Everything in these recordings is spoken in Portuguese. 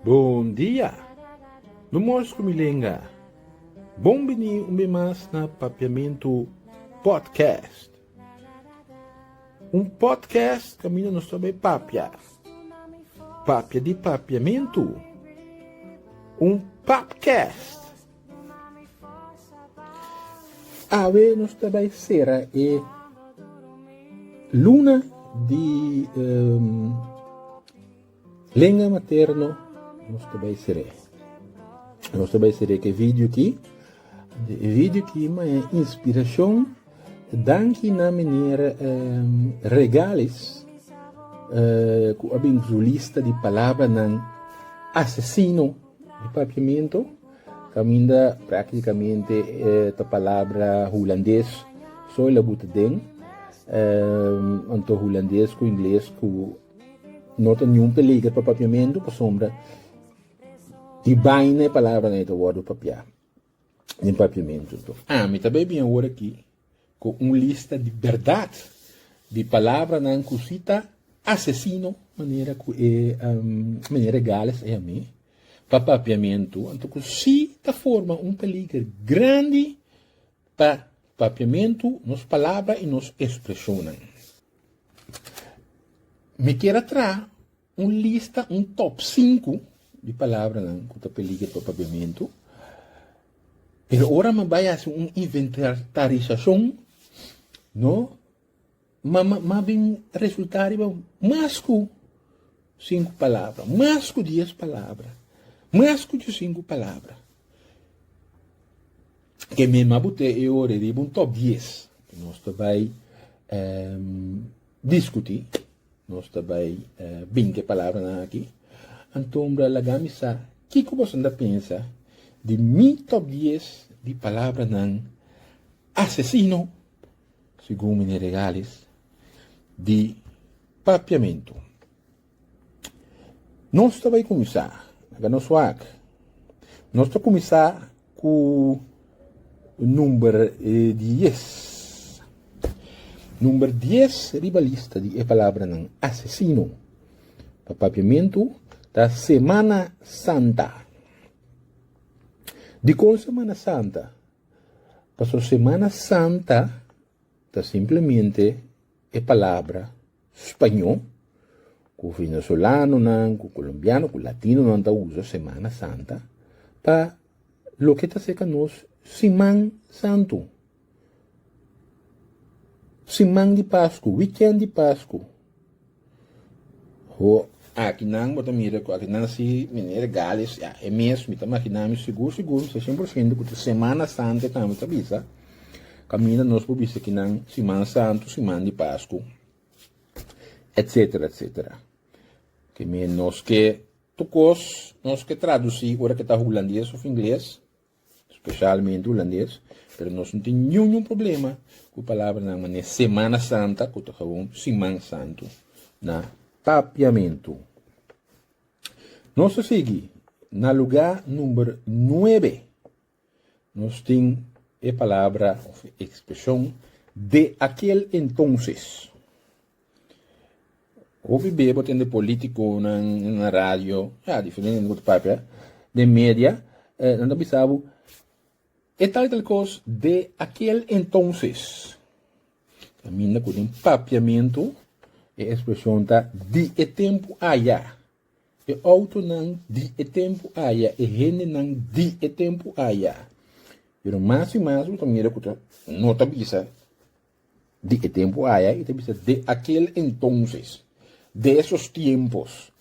Bom dia! No Mosco Milenga. Bom-vindo mais na Papiamento Podcast. Podcast caminha no sobre papia. Papia de papiamento. Podcast. Ave nos também será luna de lenga materno. Nós também será que vídeo aqui mas é inspiração danke na maneira regales com a lista de palavras não assassino de papiamento caminda praticamente a palavra holandês só la buta den anto holandês com inglês com não tem nenhum perigo para papiamento para sombra de baina palavra né do word papia em papiamento me também bem agora aqui com uma lista de verdade de palavra não cosita assassino maneira que maneira gales é a mim para papiamento então se da forma um perigo grande para papiamento nos palavras e nos expressões me quero trazer uma lista um top 5 de palavras que está perigo para papiamento. Pero agora me vai fazer uma inventarização, não? Mas bem resultar mais que 5 palavras, mais que 10 palavras, mais que 5 palavras. Que me mabute agora de um top 10. Nós vai discutir, nós vai bem que palavras aqui. Então, la gamisa, que você anda pensa de mi top 10 de palavras não assassino, segundo me regales, de papiamento. Nós vai começar, nós vamos começar com o número 10. Número 10 rivalista de palavra não assassino, para papiamento da Semana Santa. De qual Semana Santa? Passou Semana Santa, tá simplesmente é palavra espanhol, que o venezuelano, que o colombiano, que o latino não tá usa Semana Santa, para lo que tá seca nós, Semana Santo. Semana de Páscoa, weekend de Páscoa. Aqui não, bota mira, aqui não se maneira gales, é mesmo, então aqui não, seguro, 100%, porque Semana Santa também tá bisa. Caminha nós por bisa aqui não, Semana Santa, Semana de Páscoa, etc. Que nós que tocos, nós que traduzir, agora que tá holandês ou inglês, especialmente holandês, mas nós não tem nenhum problema com a palavra não, mas Semana Santa, que tá falando Semana Santo, na papiamento. Nós seguimos no lugar número 9. Nós temos a palavra, a expressão de aquele entonces. Houve bebo tem de político na rádio, diferente do papel, de mídia, não bisabo, é tal coisa de aquele entonces. Caminha com um papiamento. A expressão está de tempo allá. E outro não de tempo allá. E gente não de tempo allá. Pero mais e mais, o também não está bisa de tempo allá, e está bisa de aquele entonces, de esos tiempos.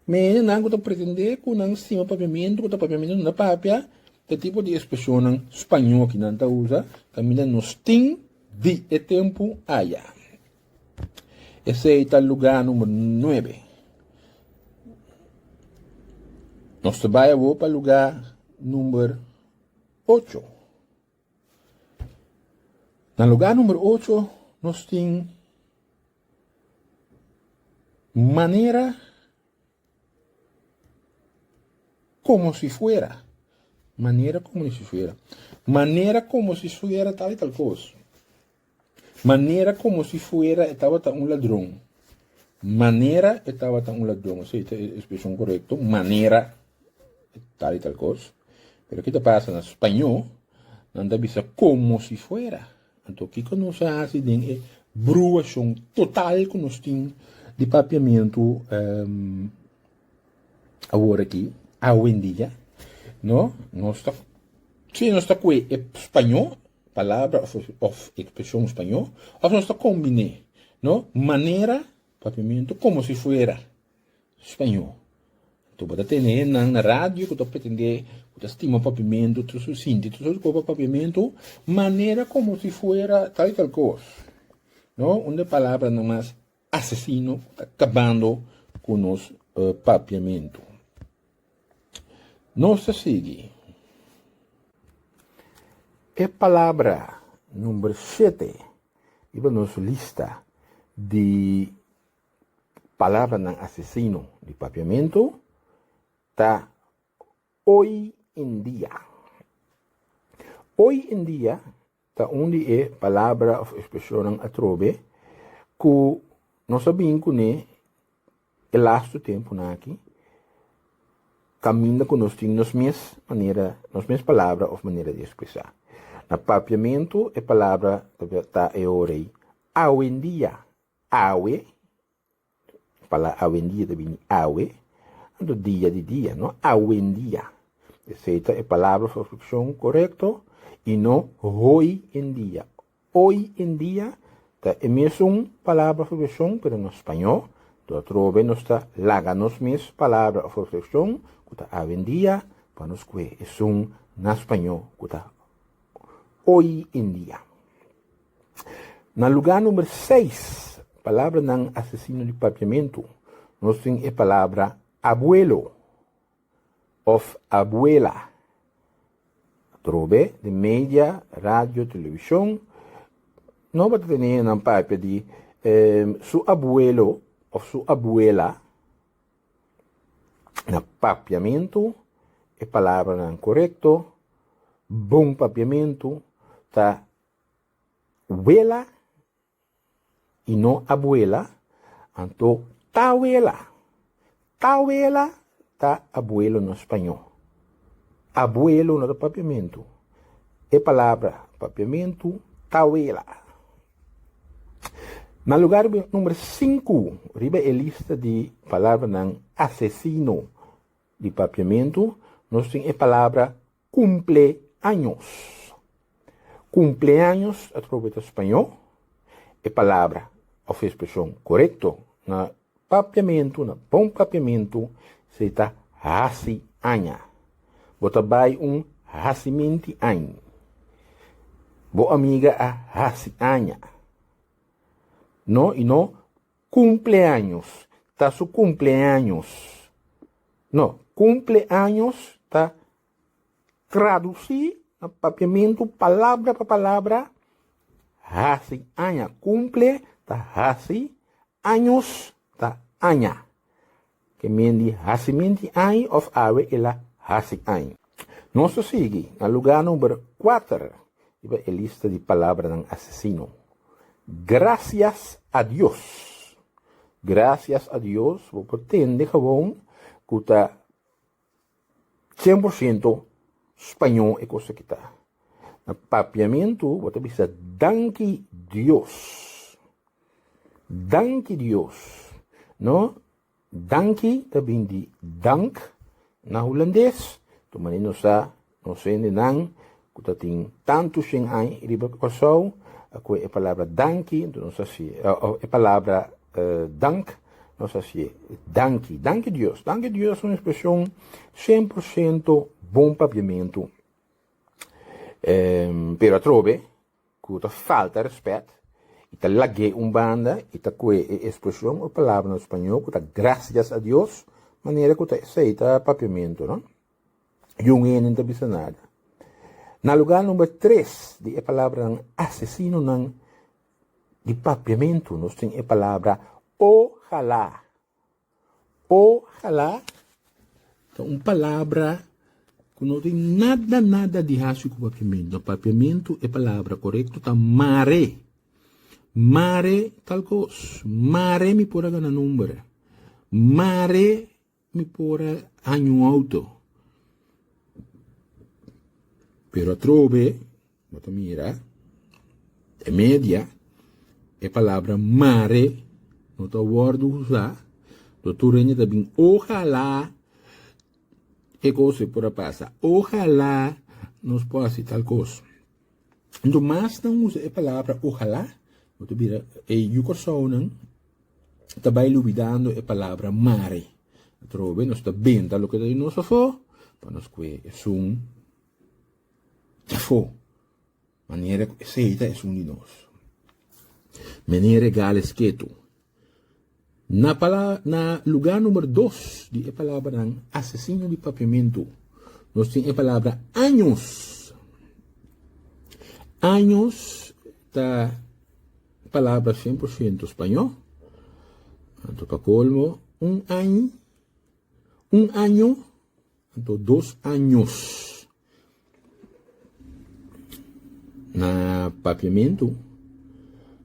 Mas não está pretender que não cima papiamento, que o papiamento não papia, de tipo de expressão espanhol que não está usa, também nos tem de tempo allá. Esse é o lugar número 9. Nós vamos para o lugar número 8. No lugar número 8, nós temos maneira como se fuera. Maneira como se fuera. Maneira como se fuera tal e tal coisa. Maneira como se fuera estava um ladrão. Manera estaba tan un lado, sí, expresión correcto, manera, tal y tal cosa. Pero ¿qué te pasa en español? Anda bisa como si fuera. Entonces, ¿qué nos hace de bruação total que nós temos de papiamento agora aqui, hoje em dia, não? Nós está, se nós está com espanhol, palavra ou expressão espanhol, ou nós está combinando, não? Maneira, papiamento, como se fuera espanhol. Tu pode ter na rádio que tu pretende, que tu estima papiamento, tu sente, tu só papiamento, maneira como se fuera tal e tal coisa. ¿No? Una palabra nomás asesino, acabando con los papiamentos. No se sigue. A palavra número 7, e a nossa lista de palavras não assassino de papiamento, está hoje em dia. Hoje em dia, está onde é palavra ou expressão a trove, que nós sabemos que né, é lasto tempo aqui, caminha com nós temos as mesmas palavras ou maneira de expressar. Na papiamento, a palavra está é orei. Hoje em dia, awe, hoje em dia também awe, do dia de dia, não? Hoje em dia. Essa é a palavra ou expressão correta e não hoje em dia. Hoje em dia, é mesmo palavra ou expressão, mas no espanhol, do outro lado, está lá nas mesmas palavras ou expressão, que está hoje em dia, para nós que é na espanhol, que está hoje em dia. No lugar número 6, palavra não assassino de papiamento, nós temos a palavra abuelo ou abuela. Trove de mídia, rádio, televisão, não vai ter nenhum papel de su abuelo ou su abuela. No papiamento, a palavra não correto, bom papiamento, tá abuela e não abuela, então tauela. Tauela tá abuelo no espanhol. Abuelo no papiamento. A palavra papiamento, tauela. No lugar número 5, riba a lista de palavras não assassino de papiamento, nós temos a palavra cumpleaños. Cumpleaños, através do espanhol, a palavra ou expressão correto na papiamento, na bom papiamento, se está hasi aña. Bota vai hasimenti añ. Boa amiga a hasi aña. No, e não cumpleaños. Tá su cumpleaños. No, cumpleaños tá traduzir no papiamento, palavra para palavra, hasi aña. Cumple, tá hasi, años, tá aña. Que mendi hasimenti añ of awe ela hasi añ. Nós sigue no lugar número 4, a lista de palavras ng assassino. Gracias a Dios. Gracias a Dios, vou pretende gewoon que está 100% espanhol e coisa que está. No papiamento, você bisa danke Dios. Danke Dios. No? Danke, também de dank, na holandês. Tu manino sa, no sei de nang, que tem tanto sem ai, riba kasau, a palavra danke, então não sei se, a palavra dank, não sei se danke, danke Deus. Danke Deus é uma expressão 100% bom papiamento. Pero a trove, que falta respeito, e tá lague banda, e tá com a expressão, a palavra no espanhol, que tá graças a Deus, maneira que tá aceita papiamento, não? E não tá bisa nada. Na lugar número 3, de a palavra assassino não de papiamento, nós temos a palavra ojalá. Ojalá, então, uma palavra que não tem nada de racio com papiamento. O papiamento é a palavra correta, tá mare. Mare tal cosa. Mare mi pora gana numero. Mare mi pora anno auto. Però trove, nota mira, è media, e palavra mare, nota word usa, tu regna também ojalá, e cosa pora passa, ojalá nos possa tal cosa. Então, mas não usa a palavra ojalá, nota mira, e o corsonan, também luvidando a palavra mare. Trove, nós está bem, tal que nós fo, para nós que é fo, maniera seita é de nós. Maniera gales quieto. Na lugar número 2 de a palavra assassino de papiamento, nós temos a palavra anos. Anos da palavra 100% espanhol. Então, para colmo, um ano, então 2 anos. Na papiamento,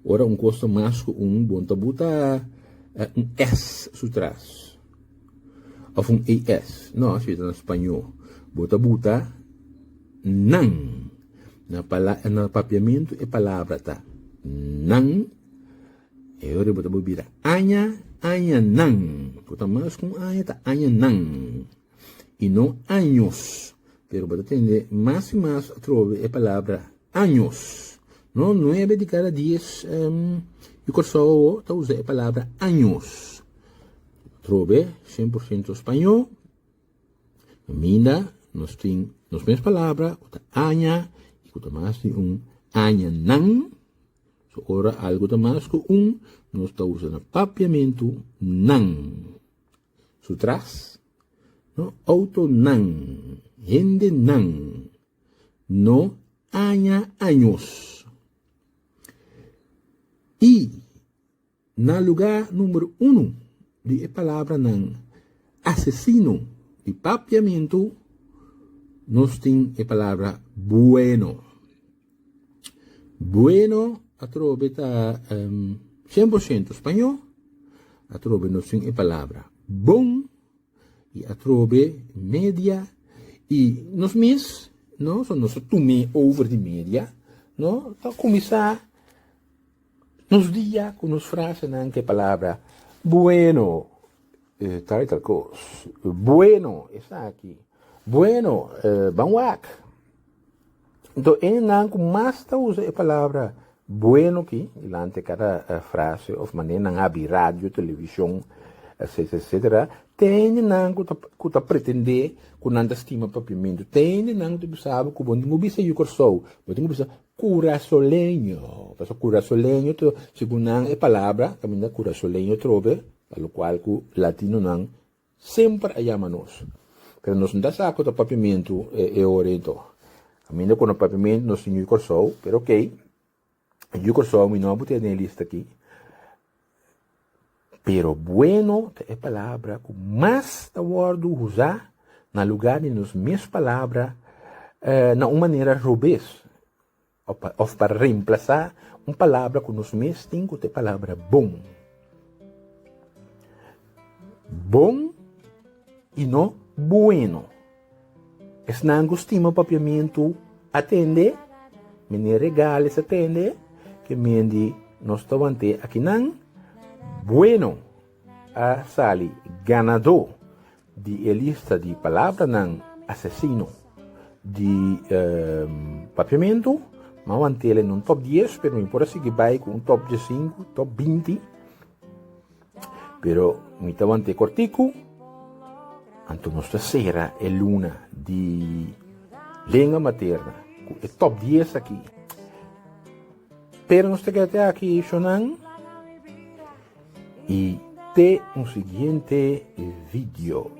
ora custo mais que bom tabuta S atrás. Ou ES. Não, se está em espanhol. Buta nan. Na papiamento é palavra tá. Nan. E ora buta bobira. Anya nan. Buta mais com anya tá anya nan. E não anos. Pero buta entender mais e mais trove é palavra anos. No, 9 de cada 10 eu corso está usando a palavra anos. Trove 100% espanhol. Minda, nós temos as mesmas palavras, aña, e que mais de aña nan. So, ora algo mais que nós está usando papiamento nan. So, tras, no, auto nan, gente nan, no, aña años. E, na lugar número 1 de a palavra nan assassino de papiamento, nós temos a palavra bueno. Bueno, a trove está 100% espanhol, a trove nós temos a palavra bom, e a trove média, e nós mesmos, não, só nós tomamos over de média, não, para começar nos dias com nos frases anche a palavra bueno, tal cosa. Bueno, está aqui. Bueno, banwak. Então, não mais está usa a palavra bueno aqui, delante cada frase, ou maneira não há rádio, televisão, etc. Tem não que está pretender que não estima papiamento. Tem não que sabe que bom não bisa o corso, bom não bisa curasolenho. Porque curasolenho, segundo a palavra, caminha curasolenho trove, pelo qual o latino não sempre a chama-nos. Pero nós não sabe que papiamento é oriento. Caminha com o papiamento nós temos o corso, pero ok, o corso me não botei na lista aqui. Pero bueno é a palavra que mais está word usar na lugar de nos mesmas palavras na uma maneira robês ou para reemplaçar uma palavra que nos mesmos tem que é a palavra bom. Bom e não bueno. Es não gostima papiamento atende, me regales atende, que me di nós tawante aqui não. Bueno, a sali ganador de lista de palavra não assassino de papiamento, mas mantê-lo no top 10, pero não importa se que vai com top 5, top 20, pero me tawante cortico, então nossa sera é luna de língua materna, é top 10 aqui. Pero nós temos aqui, Shonan, e até um seguinte vídeo.